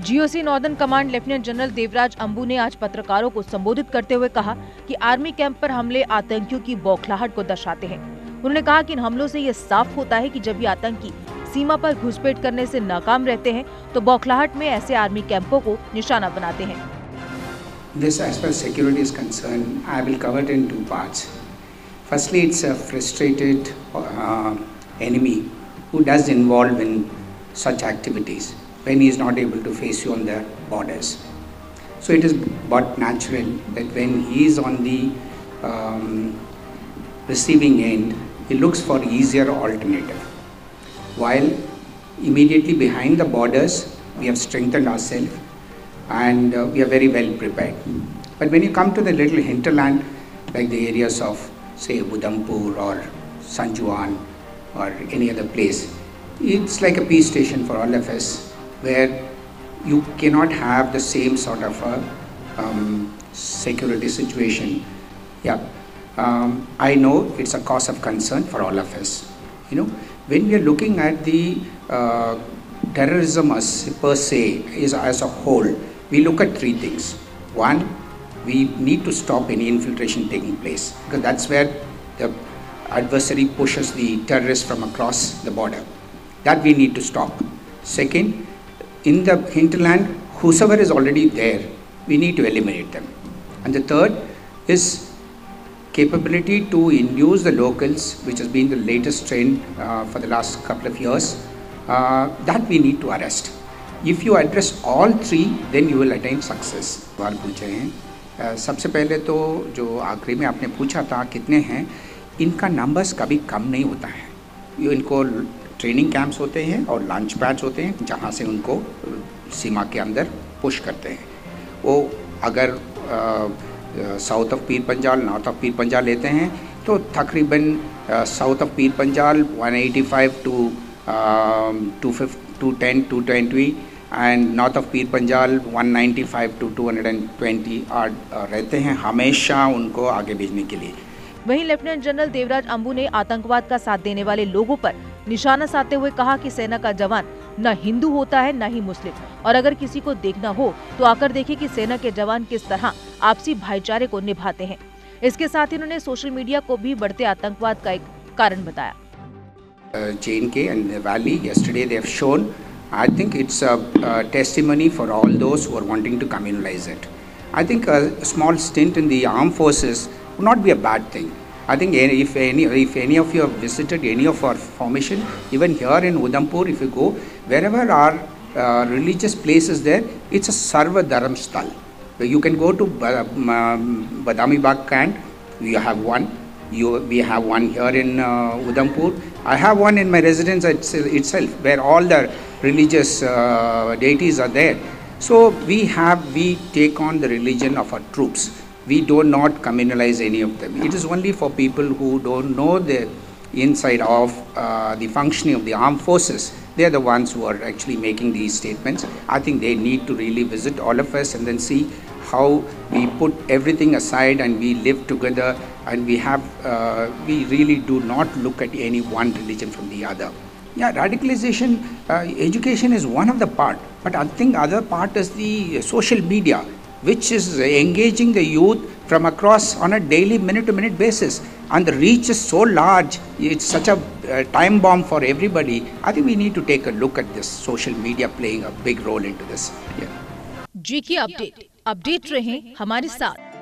GOC northern command lieutenant general Devraj Ambu ने आज पत्रकारों को संबोधित करते हुए कहा कि आर्मी कैंप पर हमले आतंकियों की बौखलाहट को दर्शाते हैं। उन्होंने कहा कि इन हमलों से ये साफ होता है कि जब ये आतंकी सीमा पर घुसपैठ करने से नाकाम रहते हैं तो बौखलाहट में ऐसे आर्मी कैंपों को निशाना बनाते हैं। This, as far as security is concerned, I will cover it in two parts. Firstly, it's a frustrated enemy who does involve in such activities when he is not able to face you on the borders. So it is but natural that when he is on the receiving end, he looks for easier alternative. While immediately behind the borders, we have strengthened ourselves and we are very well prepared. But when you come to the little hinterland, like the areas of, say, Udhampur or Sanjuan or any other place, it's like a peace station for all of us, where you cannot have the same sort of a security situation. Yeah, I know it's a cause of concern for all of us. You know, when we are looking at the terrorism as per se, as a whole, we look at three things. One, we need to stop any infiltration taking place, because that's where the adversary pushes the terrorists from across the border. That we need to stop. Second, in the hinterland, whosoever is already there, we need to eliminate them. And the third is capability to induce the locals, which has been the latest trend for the last couple of years, that we need to arrest. If you address all three, then you will attain success. सवाल पूछे हैं। सबसे पहले तो जो आखिरी में आपने पूछा था कितने हैं, इनका नंबर्स कभी कम नहीं होता है। ये इनको ट्रेनिंग कैंप्स होते हैं और लॉन्च पैड्स होते हैं जहाँ से उनको सीमा के अंदर पुश करते हैं। वो अगर south of Pir Panjal, north of Pir Panjal लेते हैं तो तकरीबन south of Pir Panjal 185 to 210, 220 and north of Pir Panjal 195 to 220 रहते हैं हमेशा उनको आगे भेजने के लिए। वहीं लेफ्टिनेंट जनरल देवराज अंबू ने आतंकवाद का साथ देने वाले लोगों पर निशाना साधते हुए कहा कि सेना का जवान न हिंदू होता है न ही मुस्लिम, और अगर किसी को देखना हो तो आकर देखे कि सेना के जवान किस तरह आपसी भाईचारे को निभाते हैं। इसके साथ ही उन्होंने सोशल मीडिया को भी बढ़ते आतंकवाद का एक कारण बताया। J&K and the Valley, yesterday they have shown, I think it's a testimony for all those who are wanting to communalize it. I think a small stint in the armed forces would not be a bad thing. I think if any of you have visited any of our formation, even here in Udhampur, if you go, wherever our religious places there, it's a Sarva Dharam Sthal. You can go to Badami Bagh camp, we have one. We have one here in Udhampur. I have one in my residence itself, where all the religious deities are there. So we take on the religion of our troops. We do not communalize any of them. It is only for people who don't know the inside of the functioning of the armed forces. They are the ones who are actually making these statements. I think they need to really visit all of us and then see how we put everything aside and we live together, and we really do not look at any one religion from the other. Yeah, radicalization, education is one of the part, but I think other part is the social media, which is engaging the youth from across on a daily minute-to-minute basis, and the reach is so large. It's such a time bomb for everybody. I think we need to take a look at this social media playing a big role into this. Yeah. GK update रहें हमारे साथ।